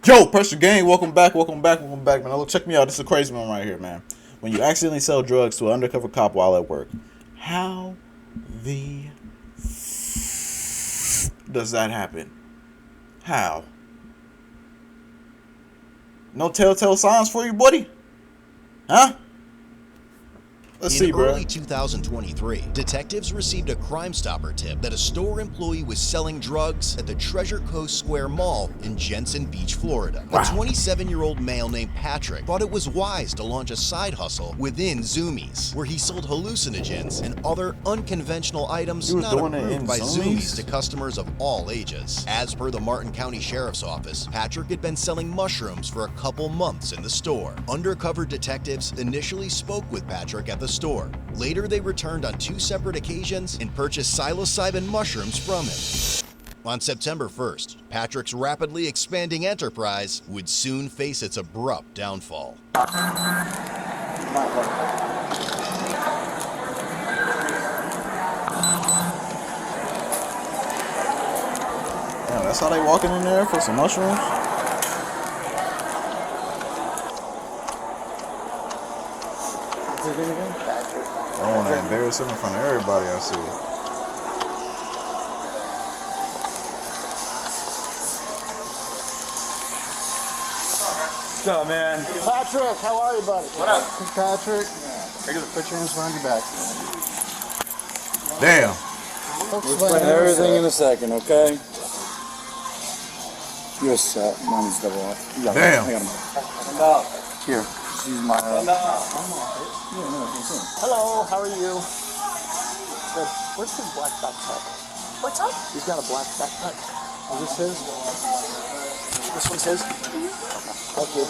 Yo, Pressure Gang, welcome back, man. Look, check me out. This is a crazy one right here, man. When you accidentally sell drugs to an undercover cop while at work, how the does that happen? How? No telltale signs for you, buddy? Huh? Let's see, In bro. early 2023, detectives received a Crime Stopper tip that a store employee was selling drugs at the Treasure Coast Square Mall in Jensen Beach, Florida. Wow. A 27-year-old male named Patrick thought it was wise to launch a side hustle within Zoomies, where he sold hallucinogens and other unconventional items not approved by Zoomies to customers of all ages. As per the Martin County Sheriff's Office, Patrick had been selling mushrooms for a couple months in the store. Undercover detectives initially spoke with Patrick at the store. Later, they returned on 2 separate occasions and purchased psilocybin mushrooms from him. On September 1st, Patrick's rapidly expanding enterprise would soon face its abrupt downfall. Yeah, that's how they walking in there for some mushrooms? I don't want to embarrass him in front of everybody I see. What's up, man? Patrick, how are you, buddy? What up? Patrick. Regular. Put your hands behind your back. Damn. We'll Explain everything in a second, okay? You're set. Mine's double off. You got Damn. I got him. Here. Just use my. Hello, how are you? Good. Where's his black backpack? What's up? He's got a black backpack. Is this his? This one's his? Thank you.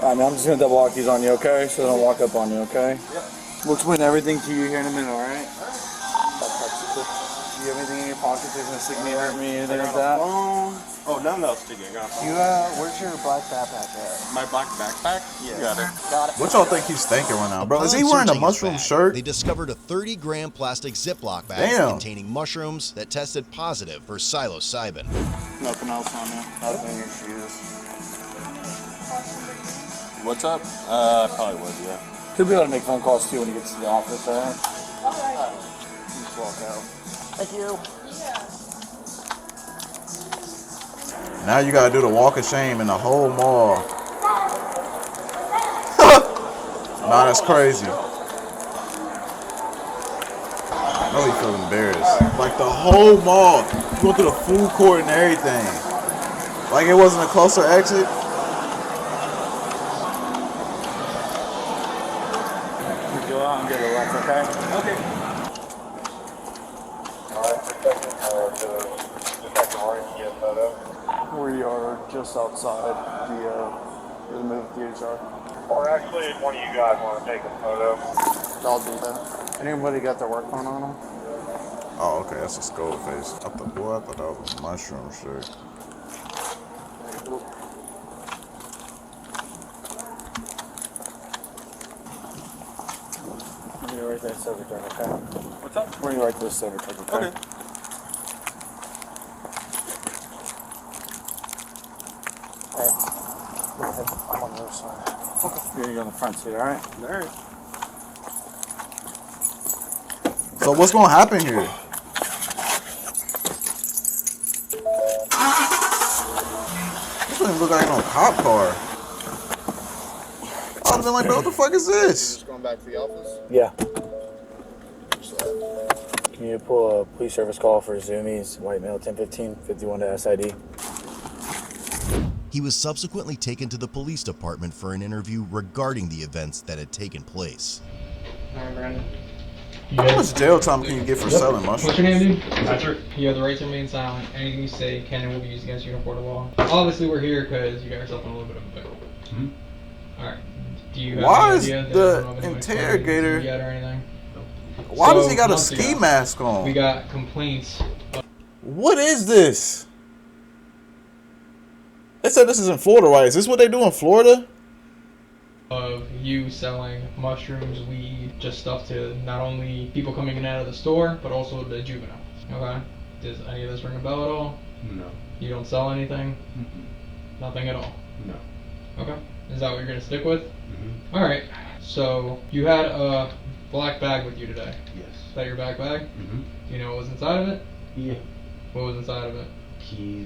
Alright, man, I'm just gonna double lock these on you, okay? So they don't walk up on you, okay? Yep. We'll explain everything to you here in a minute, alright? Backpack's good. Do you have anything in your pockets that's gonna stick me, hurt me, anything like that? Oh, none of sticking. I got a phone. You, where's your black backpack at? My black backpack? Yeah. You got it. Got it. What y'all think he's thinking right now, bro? Is he Upon wearing a searching his mushroom bag, shirt? They discovered a 30-gram plastic Ziploc bag Damn. containing mushrooms that tested positive for psilocybin. Nothing else on you. Nothing in your shoes. What's up? Probably would, yeah. He'll be able to make phone calls too when he gets to the office, alright? Just walk out. Thank you. Now you gotta do the walk of shame in the whole mall. Nah, that's crazy. I know he feels embarrassed. Like the whole mall. You go through the food court and everything. Like it wasn't a closer exit. Go out and get a left, okay? Okay. We are just outside where the movie theaters are. Or actually, if one of you guys want to take a photo. I'll do that. Anybody got their work phone on them? Oh, okay, that's a skull face. I thought that was a mushroom shirt. We're gonna write that silver tag, okay? What's up? We're gonna write this silver tag, okay? Okay. Alright. Go ahead. I'm on the other side. Okay. You're gonna go on the front seat, alright? Alright. So what's gonna happen here? This doesn't look like no cop car. I would've been like, bro, what the fuck is this? Just going back to the office? Yeah. Can you pull a police service call for Zoomies, white male, 1015, 51 to SID? He was subsequently taken to the police department for an interview regarding the events that had taken place. Alright, Brandon. How much jail time can you get for selling What's mushrooms? your name, dude? Patrick. You have the right to remain silent. Anything you say can and will be used against you in a court of law. Obviously, we're here because you got yourself in a little bit of a pickle. Alright. Do you have Why any is idea that the I don't know if anyone's interrogator- yet or anything? Why does So, he got a months ski ago, mask We on? got complaints What is this? They said this is in Florida, right? Is this what they do in Florida? of you selling mushrooms, weed, just stuff to not only people coming in and out of the store, but also the juveniles. Okay? Does any of this ring a bell at all? No. You don't sell anything? Nothing at all? No. Okay. Is that what you're going to stick with? Mm-hmm. Alright. So, you had a black bag with you today. Yes. Is that your back bag? Mm-hmm. Do you know what was inside of it? Yeah. What was inside of it?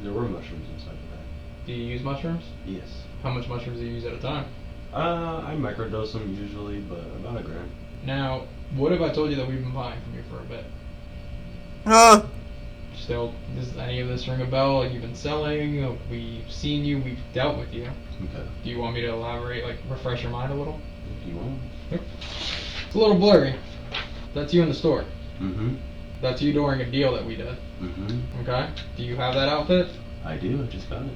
There were mushrooms inside the bag. Do you use mushrooms? Yes. How much mushrooms do you use at a time? I microdose them usually, but about 1 gram. Now, what if I told you that we've been buying from you for a bit? Still, does any of this ring a bell? Like, you've been selling, we've seen you, we've dealt with you. Okay. Do you want me to elaborate, like, refresh your mind a little? If you want. It's a little blurry. That's you in the store. Mm-hmm. That's you during a deal that we did. Mm-hmm. Okay? Do you have that outfit? I do. I just got it.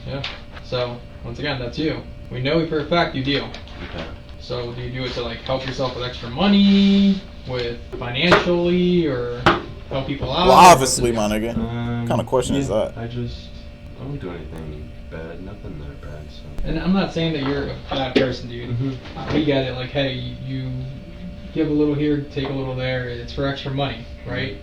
Yeah. So, once again, that's you. We know for a fact you deal. Okay. So, do you do it to, like, help yourself with extra money, with financially, or help people out? Well, obviously, my nigga. What kind of question yeah, is that? I don't do anything bad. Nothing that bad. So. And I'm not saying that you're a bad person, dude. Mm-hmm. We get it. Like, hey, you give a little here, take a little there. It's for extra money, right?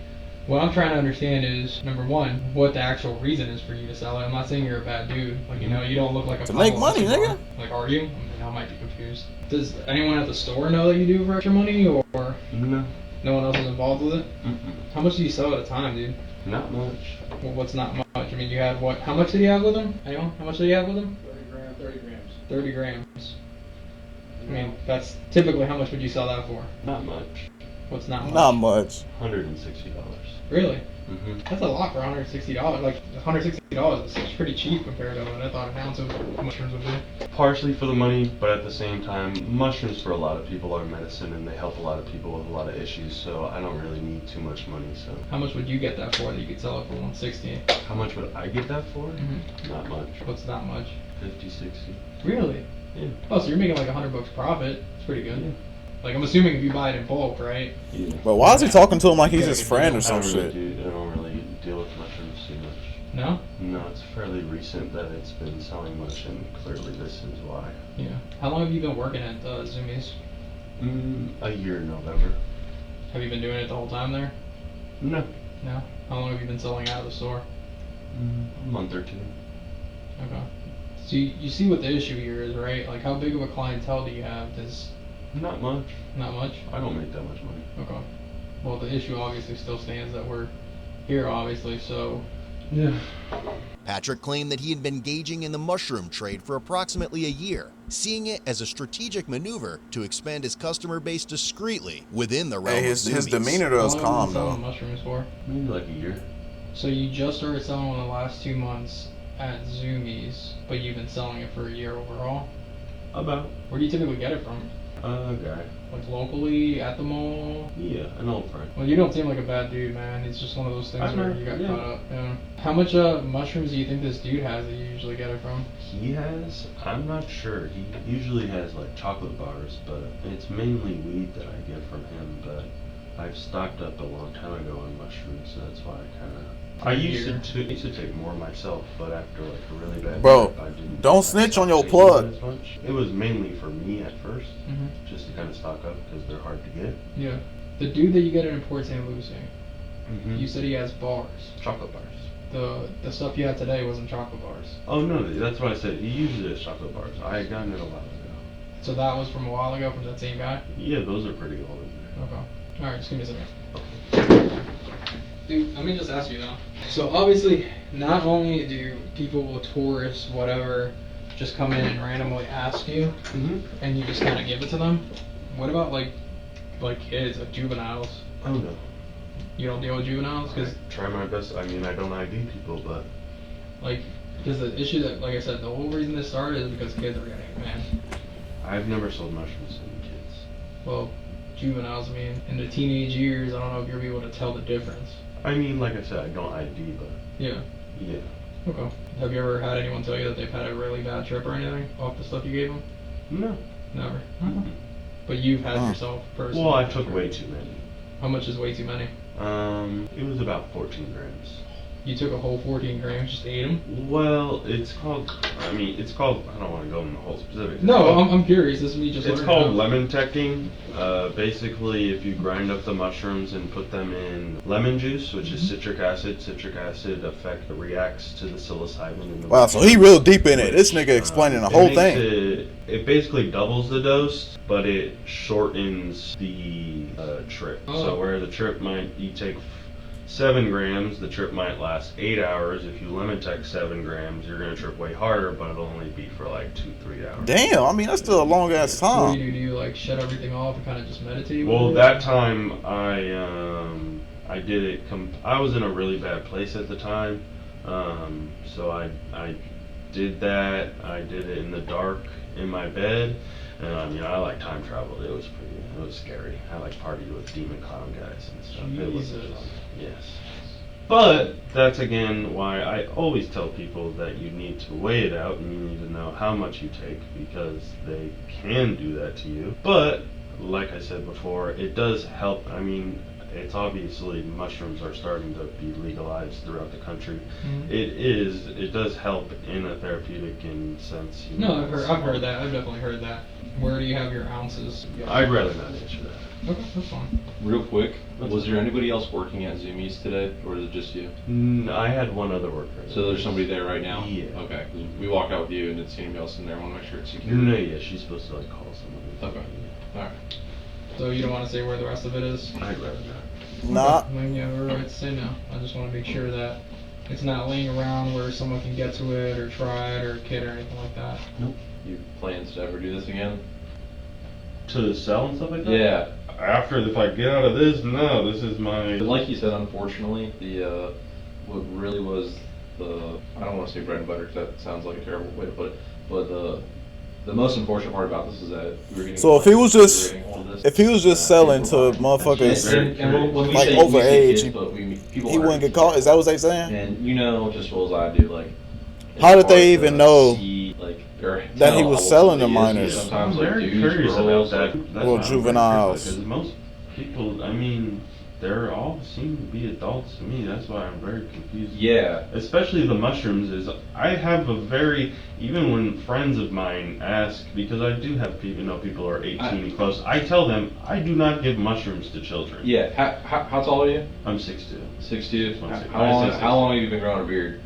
What I'm trying to understand is, number one, what the actual reason is for you to sell it. I'm not saying you're a bad dude. Like, you know, you don't look like a To make money, Escobar. nigga. Like, are you? I mean, I might be confused. Does anyone at the store know that you do it for extra money, or No. no one else is involved with it? Mm-mm. How much do you sell at a time, dude? Not much. Well, what's not much? I mean, you had what? How much did you have with him? Anyone? How much did you have with him? 30 grams. 30 grams. I mean, that's typically how much would you sell that for? Not much. What's not much? Not much. $160. Really? Mm-hmm. That's a lot for $160. Like, $160 is pretty cheap compared to what I thought an ounce of mushrooms would be. Partially for the money, but at the same time, mushrooms for a lot of people are medicine and they help a lot of people with a lot of issues, so I don't really need too much money. So How much would you get that for that you could sell it for $160? how much would I get that for? Mm-hmm. Not much. What's not much? 50, 60. Really? Yeah. Oh, so you're making like $100 profit. It's pretty good. Yeah. Like, I'm assuming if you buy it in bulk, right? Yeah. But why is he talking to him like he's his friend or I some don't shit? really I don't really deal with mushrooms too much. No? No, it's fairly recent that it's been selling much, and clearly this is why. Yeah. How long have you been working at Zoomies? A year in November. Have you been doing it the whole time there? No. No? How long have you been selling out of the store? A month or two. Okay. So you see what the issue here is, right? Like, how big of a clientele do you have? Not much. Not much? I don't make that much money. Okay. Well, the issue obviously still stands that we're here, obviously, so... Yeah. Patrick claimed that he had been engaging in the mushroom trade for approximately a year, seeing it as a strategic maneuver to expand his customer base discreetly within the realm Hey, of his Zoomies. demeanor though is How long have calm you been selling though. mushrooms for? Maybe like a year. So you just started selling in the last 2 months at Zoomies, but you've been selling it for a year overall? About. Where do you typically get it from? A guy. Like, locally, at the mall? Yeah, an old friend. Well, you don't seem like a bad dude, man. It's just one of those things I where know, you got yeah. caught up. Yeah. How much mushrooms do you think this dude has that you usually get it from? He has, I'm not sure. He usually has like chocolate bars, but it's mainly weed that I get from him. But I've stocked up a long time ago on mushrooms, so that's why I kind of. I used to take more myself, but after like a really bad Bro, trip, I didn't. don't I snitch on stopped your taking plug. it as much. It was mainly for me at 1st, Mm-hmm. just to kind of stock up because they're hard to get. Yeah. The dude that you get in Port St. Lucie, Mm-hmm. you said he has bars. Chocolate bars. The stuff you had today wasn't chocolate bars. Oh no, that's what I said. He usually has chocolate bars. I had gotten it a while ago. So that was from a while ago from that same guy? Yeah, those are pretty old in there. Okay. Alright, just give me a second. Dude, let me just ask you though. So obviously, not only do people, tourists, whatever, just come in and randomly ask you, Mm-hmm. and you just kind of give it to them. What about like kids, like juveniles? Oh no. You don't deal with juveniles? Because Try my best. I mean, I don't ID people, but because the issue that, like I said, the whole reason this started is because kids are getting it, man. I've never sold mushrooms to kids. Well, juveniles, I mean, in the teenage years, I don't know if you'll be able to tell the difference. I mean, like I said, I don't ID, but Yeah. yeah. Okay. Have you ever had anyone tell you that they've had a really bad trip or anything off the stuff you gave them? No. Never. Mm-mm. But you've had yourself personally. Well, I took way too many. How much is way too many? It was about 14 grams. You took a whole 14 grams, just ate them? Well, it's called, I don't want to go into the whole specifics. No, I'm curious. This is me just It's learning called how. lemon teching. Basically, if you grind up the mushrooms and put them in lemon juice, which is citric acid reacts to the psilocybin in the Wow, so he real deep in it. This nigga explaining the whole thing. It basically doubles the dose, but it shortens the trip. Oh. So where the trip you take 7 grams, the trip might last 8 hours. If you lemon tech 7 grams, you're gonna trip way harder, but it'll only be for like 2-3 hours. Damn, I mean that's still a long ass What time. do you do? Do you like shut everything off and kind of just meditate? with Well, it? that time I did it. I was in a really bad place at the time, so I did that. I did it in the dark in my bed, and I like time traveled. It was scary. I like partied with demon clown guys and stuff. It was Jesus. fun. Yes. But that's again why I always tell people that you need to weigh it out and you need to know how much you take, because they can do that to you. But like I said before, it does help. I mean, it's obviously mushrooms are starting to be legalized throughout the country. Mhm. It does help in a therapeutic sense. No, I've heard that. I've definitely heard that. Where do you have your ounces? I'd rather not answer that. Okay, that's fine. Real quick, was there anybody else working at Zoomies today, or is it just you? I had one other worker. So there's somebody there right now? Yeah. Okay, 'cause we walked out with you and didn't see anybody else in there. I want to make sure it's secure. No, yeah, she's supposed to like call someone. Okay. Alright. So you don't want to say where the rest of it is? I'd rather not. Nah. Then yeah, we're right to say no. I just want to make sure that it's not laying around where someone can get to it or try it or kid or anything like that. You plans to ever do this again? To sell and stuff like that? Yeah. After, if I get out of this, no, this is my... But like you said, unfortunately, the what really was I don't want to say bread and butter because that sounds like a terrible way to put it, but the most unfortunate part about this is that we were getting. So if he was just selling to and motherfuckers when we like say over we say age, kids, but people he are wouldn't get caught. Is that what they saying? And you know just as well as I do, like. How it's did they hard to even know see, like, or that tell he how was old selling to somebody is, minors? Sometimes, I'm like, very dudes, curious girls, about that. like, That's Well, why I'm very juveniles. curious, because most people, I mean, they're all seem to be adults to me. That's why I'm very confused. Yeah. Especially the mushrooms is, I have a very, even when friends of mine ask, because I do have people, people are 18 and close, I tell them, I do not give mushrooms to children. Yeah. How tall are you? I'm 6'2". 6'2". I'm six- How long have you been growing a beard?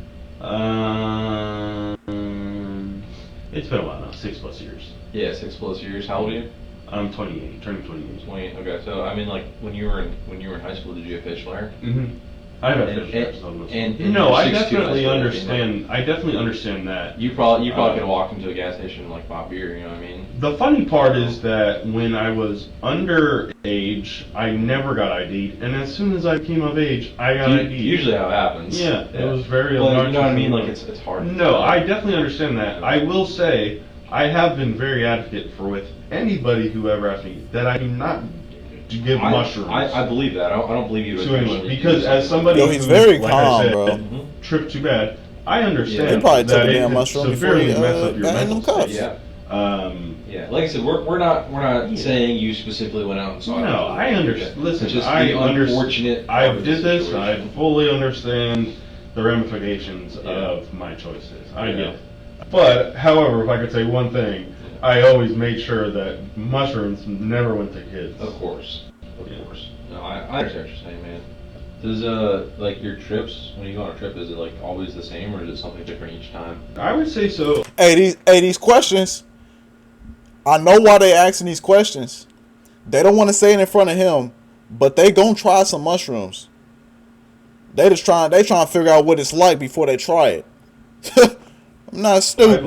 It's been a while now, 6+ years. Yeah, 6+ years. How old are you? I'm 28, turning 28. 28. Okay, so I mean, like when you were in high school, did you have facial hair? Mm-hmm. I have And- fish and No, you're I 6'2", definitely I understand. I definitely understand that. You probably could have walked into a gas station and like bought beer. You know what I mean? The funny part is that when I was underage, I never got ID'd, and as soon as I came of age, I got ID'd. Usually how it happens. Yeah, it was very. Well, you know what I mean? Like it's hard. No, I definitely understand that. I will say, I have been very advocate for with anybody who ever asked me that I do not give mushrooms. I believe that. I don't believe you. To anyone, because as somebody Yo, he's who, very like calm, I said, bro. tripped too bad, I understand. He probably took that a it damn can mushroom before severely he mess up your got in them mental cuffs. state. Yeah, like I said, we're not saying you specifically went out and saw it. No, I understand. Listen, It's just I the unfortunate. I part of the did this. I situation. fully understand the ramifications Yeah. of my choices. I Yeah. get it. But, however, if I could say one thing, I always made sure that mushrooms never went to kids. Of course. Yeah. No, I understand what you're saying, man. Does like your trips, when you go on a trip, is it like always the same or is it something different each time? I would say so. Hey, these questions. I know why they asking these questions. They don't want to say it in front of him, but they gonna try some mushrooms. They trying to figure out what it's like before they try it. I'm not stupid.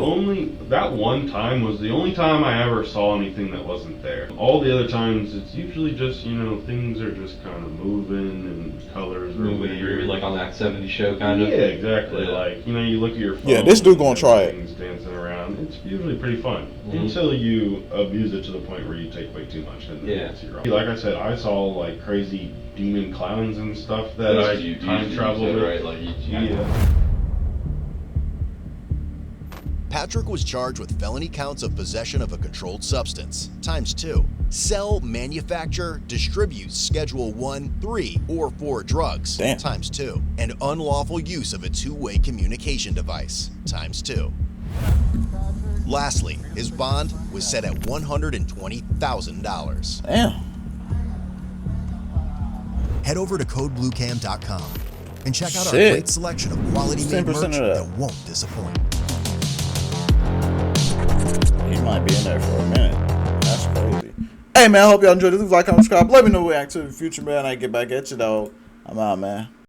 That one time was the only time I ever saw anything that wasn't there. All the other times, it's usually just, things are just kind of moving and colors are Moving, you're weird. like on that 70s show kind of. Yeah, exactly. Yeah. Like, you look at your phone. Yeah, this dude gonna and try it. Things dancing around. It's usually pretty fun Mhm. until you abuse it to the point where you take way too much. And then Yeah. it's your own. Like I said, I saw like crazy demon clowns and stuff that I time traveled with. right? Like Yeah. Patrick was charged with felony counts of possession of a controlled substance, ×2. Sell, manufacture, distribute Schedule 1, 3, or 4 drugs, Damn. ×2. And unlawful use of a two-way communication device, ×2. Lastly, his bond was set at $120,000. Damn. Head over to codebluecam.com and check out our Shit. great selection of quality made 10% merch of that. that won't disappoint. He might be in there for a minute. That's crazy. Hey man, I hope y'all enjoyed this. Leave a like, comment, subscribe. Let me know what we act to in the future, man. I get back at you though. I'm out, man.